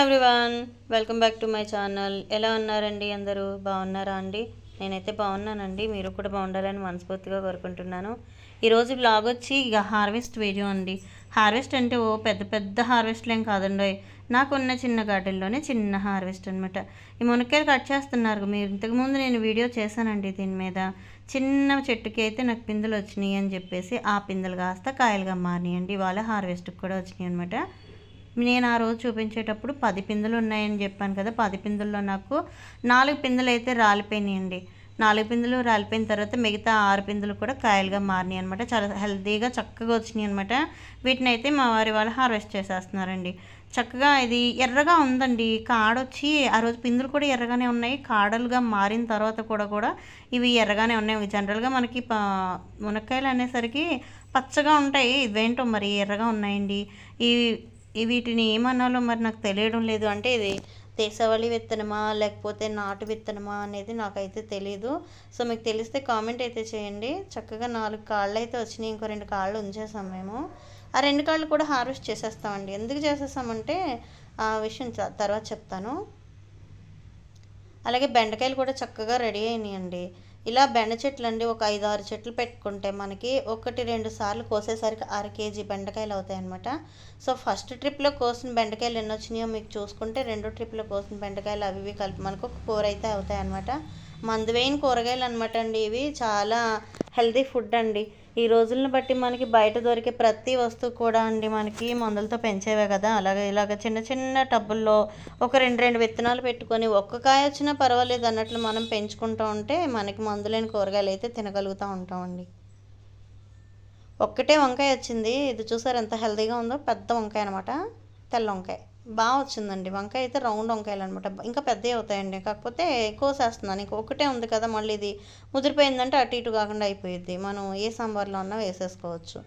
Everyone, welcome back to my channel. ఎలా ఉన్నారండి? అందరూ బాగున్నారా అండి? నేనైతే బాగున్నానండి. మీరు కూడా బాగుండాలని మనస్ఫూర్తిగా కోరుకుంటున్నాను. ఈరోజు బ్లాగ్ వచ్చి ఇక హార్వెస్ట్ వీడియో అండి. హార్వెస్ట్ అంటే ఓ పెద్ద పెద్ద హార్వెస్ట్లు ఏం కాదండి, నాకున్న చిన్న గార్డెన్లోనే చిన్న హార్వెస్ట్ అనమాట. ఈ మునక్కాయలు కట్ చేస్తున్నారు మీరు. ఇంతకుముందు నేను వీడియో చేశానండి దీని మీద. చిన్న చెట్టుకి అయితే నాకు పిందెలు వచ్చినాయి అని చెప్పేసి ఆ పిందెలు కాస్త కాయలుగా మారినాయండి. ఇవాళ హార్వెస్ట్కి కూడా వచ్చినాయి అనమాట. నేను ఆ రోజు చూపించేటప్పుడు 10 పిందెలు ఉన్నాయని చెప్పాను కదా. 10 పిందెల్లో నాకు 4 పిందెలు అయితే రాలిపోయినాయండి. 4 పిందెలు రాలిపోయిన తర్వాత మిగతా 6 పిందెలు కూడా కాయలుగా మారినాయి అనమాట. చాలా హెల్తీగా చక్కగా వచ్చినాయి అనమాట. వీటిని అయితే మా వారి వాళ్ళు హార్వెస్ట్ చేసేస్తున్నారండి. చక్కగా ఇది ఎర్రగా ఉందండి. కాడొచ్చి ఆ రోజు పిందులు కూడా ఎర్రగానే ఉన్నాయి. కాడలుగా మారిన తర్వాత కూడా ఇవి ఎర్రగానే ఉన్నాయి. జనరల్గా మనకి మునక్కాయలు అనేసరికి పచ్చగా ఉంటాయి. ఇవేంటో మరి ఎర్రగా ఉన్నాయండి. వీటిని ఏమన్నాలో మరి నాకు తెలియడం లేదు. అంటే ఇది దేశవాళీ విత్తనమా లేకపోతే నాటు విత్తనమా అనేది నాకైతే తెలీదు. సో మీకు తెలిస్తే కామెంట్ అయితే చేయండి. చక్కగా 4 కాళ్ళు అయితే వచ్చినాయి. ఇంకో 2 కాళ్ళు ఉంచేసాం మేము. ఆ 2 కాళ్ళు కూడా హార్వెస్ట్ చేసేస్తామండి. ఎందుకు చేసేస్తామంటే ఆ విషయం తర్వాత చెప్తాను. అలాగే బెండకాయలు కూడా చక్కగా రెడీ అయినాయండి. ఇలా బెండ చెట్లు అండి ఒక 5-6 చెట్లు పెట్టుకుంటే మనకి 1-2 సార్లు కోసేసరికి 1/2 కేజీ బెండకాయలు అవుతాయి అన్నమాట. సో ఫస్ట్ ట్రిప్లో కోసిన బెండకాయలు ఎన్ని వచ్చినాయో మీకు చూసుకుంటే, రెండో ట్రిప్లో కోసిన బెండకాయలు అవి కలిపి మనకు ఒక కూర అయితే అవుతాయి అన్నమాట. మందువేయిన కూరగాయలు అనమాట అండి. ఇవి చాలా హెల్తీ ఫుడ్ అండి. ఈ రోజులను బట్టి మనకి బయట దొరికే ప్రతి వస్తువు కూడా అండి మనకి మందులతో పెంచేవే కదా. అలాగే ఇలాగ చిన్న చిన్న టబ్బుల్లో ఒక 2 విత్తనాలు పెట్టుకొని ఒక్క కాయ వచ్చినా పర్వాలేదు అన్నట్లు మనం పెంచుకుంటూ ఉంటే మనకి మందులేని కూరగాయలు అయితే తినగలుగుతూ ఉంటామండి. ఒక్కటే వంకాయ వచ్చింది. ఇది చూసారు ఎంత హెల్తీగా ఉందో. పెద్ద వంకాయ అనమాట, తెల్ల వంకాయ బాగా వచ్చిందండి. వంకాయ అయితే రౌండ్ వంకాయలు అనమాట. ఇంకా పెద్దవి అవుతాయండి. కాకపోతే కోసేస్తున్నాను. ఇంక ఒకటే ఉంది కదా, మళ్ళీ ఇది ముదిరిపోయిందంటే అటు ఇటు కాకుండా అయిపోయింది. మనం ఏ సాంబార్లో అన్నా వేసేసుకోవచ్చు.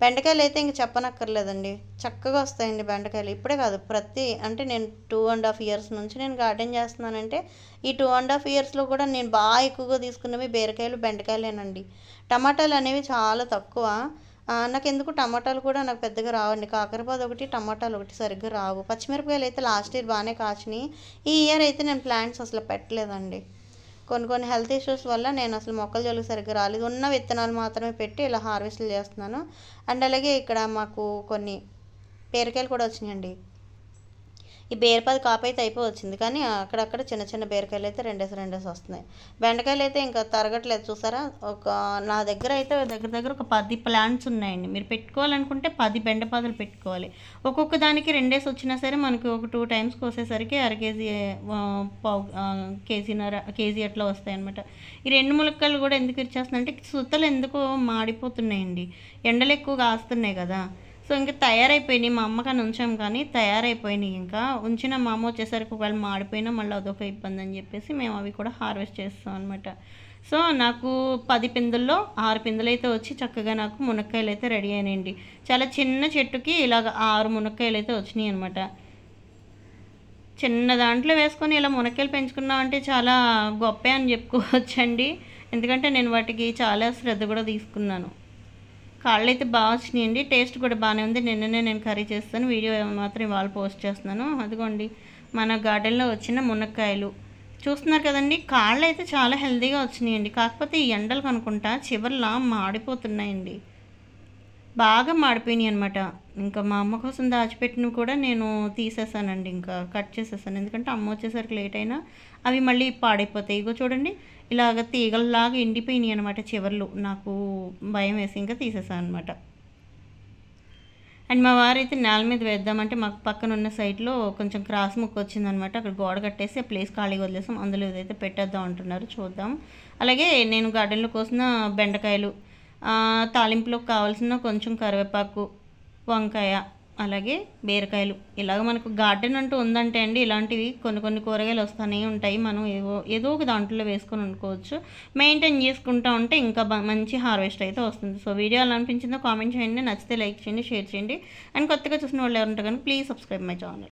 బెండకాయలు అయితే ఇంక చెప్పనక్కర్లేదండి, చక్కగా వస్తాయండి బెండకాయలు. ఇప్పుడే కాదు, అంటే నేను 2.5 ఇయర్స్ నుంచి నేను గార్డెన్ చేస్తున్నానంటే ఈ 2.5 ఇయర్స్లో కూడా నేను బాగా ఎక్కువగా తీసుకున్నవి బీరకాయలు, బెండకాయలేనండి. టమాటాలు అనేవి చాలా తక్కువ. నాకెందుకు టమాటాలు కూడా నాకు పెద్దగా రావండి. కాకరపాదు ఒకటి, టమాటాలు ఒకటి సరిగ్గా రావు. పచ్చిమిరపకాయలు అయితే లాస్ట్ ఇయర్ బాగానే కాచినాయి. ఈ ఇయర్ అయితే నేను ప్లాంట్స్ అసలు పెట్టలేదండి. కొన్ని హెల్త్ ఇష్యూస్ వల్ల నేను అసలు మొక్కలు జోలికి సరిగ్గా రాలేదు. ఉన్న విత్తనాలు మాత్రమే పెట్టి ఇలా హార్వెస్ట్లు చేస్తున్నాను. అండ్ అలాగే ఇక్కడ మాకు కొన్ని బీరకాయలు కూడా వచ్చినాయండి. ఈ బీరపాది కాపు అయితే అయిపోవచ్చింది, కానీ అక్కడక్కడ చిన్న చిన్న బీరకాయలు అయితే రెండేసి వస్తున్నాయి. బెండకాయలు అయితే ఇంకా తరగట్లేదు చూసారా. నా దగ్గర అయితే దగ్గర ఒక 10 ప్లాంట్స్ ఉన్నాయండి. మీరు పెట్టుకోవాలనుకుంటే 10 బెండపాదులు పెట్టుకోవాలి. ఒక్కొక్క దానికి 2 వచ్చినా సరే మనకి ఒక 2 టైమ్స్ కోసేసరికి 1/2 కేజీ, కేజీ అట్లా వస్తాయి అనమాట. ఈ 2 ములక్కలు కూడా ఎందుకు ఇచ్చేస్తున్నాయంటే సుత్తలు ఎందుకో మాడిపోతున్నాయండి. ఎండలు ఎక్కువ కాస్తున్నాయి కదా. సో ఇంకా తయారైపోయినాయి. మా అమ్మకని ఉంచాం కానీ తయారైపోయినాయి. ఇంకా ఉంచిన మా అమ్మ వచ్చేసరికి ఒకవేళ మాడిపోయినా మళ్ళీ అదొక ఇబ్బంది అని చెప్పేసి మేము అవి కూడా హార్వెస్ట్ చేస్తాం అనమాట. సో నాకు 10 పిందుల్లో 6 పిందులు అయితే వచ్చి చక్కగా నాకు మునక్కాయలు అయితే రెడీ అయినాయండి. చాలా చిన్న చెట్టుకి ఇలాగ 6 మునక్కాయలు అయితే వచ్చినాయి అనమాట. చిన్న దాంట్లో వేసుకొని ఇలా మునక్కాయలు పెంచుకున్నామంటే చాలా గొప్పే అని చెప్పుకోవచ్చండి. ఎందుకంటే నేను వాటికి చాలా శ్రద్ధ కూడా తీసుకున్నాను. కాళ్ళు అయితే బాగా వచ్చినాయండి. టేస్ట్ కూడా బాగానే ఉంది. నిన్ననే నేను కర్రీ చేస్తాను, వీడియో మాత్రం ఇవాళ పోస్ట్ చేస్తున్నాను. అదిగోండి మన గార్డెన్లో వచ్చిన మునక్కాయలు చూస్తున్నారు కదండి. కాళ్ళు అయితే చాలా హెల్తీగా వచ్చినాయండి. కాకపోతే ఈ ఎండలు కనుకుంటా చివర్లా మాడిపోతున్నాయండి, బాగా మాడిపోయినాయి అనమాట. ఇంకా మా అమ్మ కోసం దాచిపెట్టినవి కూడా నేను తీసేసానండి, ఇంకా కట్ చేసేసాను. ఎందుకంటే అమ్మ వచ్చేసరికి లేట్ అయినా అవి మళ్ళీ పాడైపోతాయి. ఇగో చూడండి ఇలాగ తీగలలాగా ఎండిపోయినాయి అనమాట చివర్లు. నాకు భయం వేసి ఇంకా తీసేసాను అనమాట. అండ్ మా వారైతే నేల మీద వేద్దామంటే మాకు పక్కన ఉన్న సైడ్లో కొంచెం క్రాస్ ముక్క వచ్చిందనమాట. అక్కడ గోడ కట్టేసి ఆ ప్లేస్ ఖాళీగా వదిలేసాం. అందులో ఏదైతే పెట్టేద్దాం అంటున్నారు, చూద్దాం. అలాగే నేను గార్డెన్లో కోసిన బెండకాయలు, తాలింపులోకి కావాల్సిన కొంచెం కరివేపాకు, వంకాయ, అలాగే బీరకాయలు. ఇలాగ మనకు గార్డెన్ అంటూ ఉందంటే అండి ఇలాంటివి కొన్ని కూరగాయలు వస్తూనే ఉంటాయి. మనం ఏదో ఒక దాంట్లో వేసుకొని వండుకోవచ్చు. మెయింటైన్ చేసుకుంటూ ఉంటే ఇంకా మంచి హార్వెస్ట్ అయితే వస్తుంది. సో వీడియో ఎలా అనిపించిందో కామెంట్ చేయండి. నచ్చితే లైక్ చేయండి, షేర్ చేయండి. అండ్ కొత్తగా చూసిన వాళ్ళు ఎవరు ఉంటారు కనుక ప్లీజ్ సబ్స్క్రైబ్ మై ఛానల్.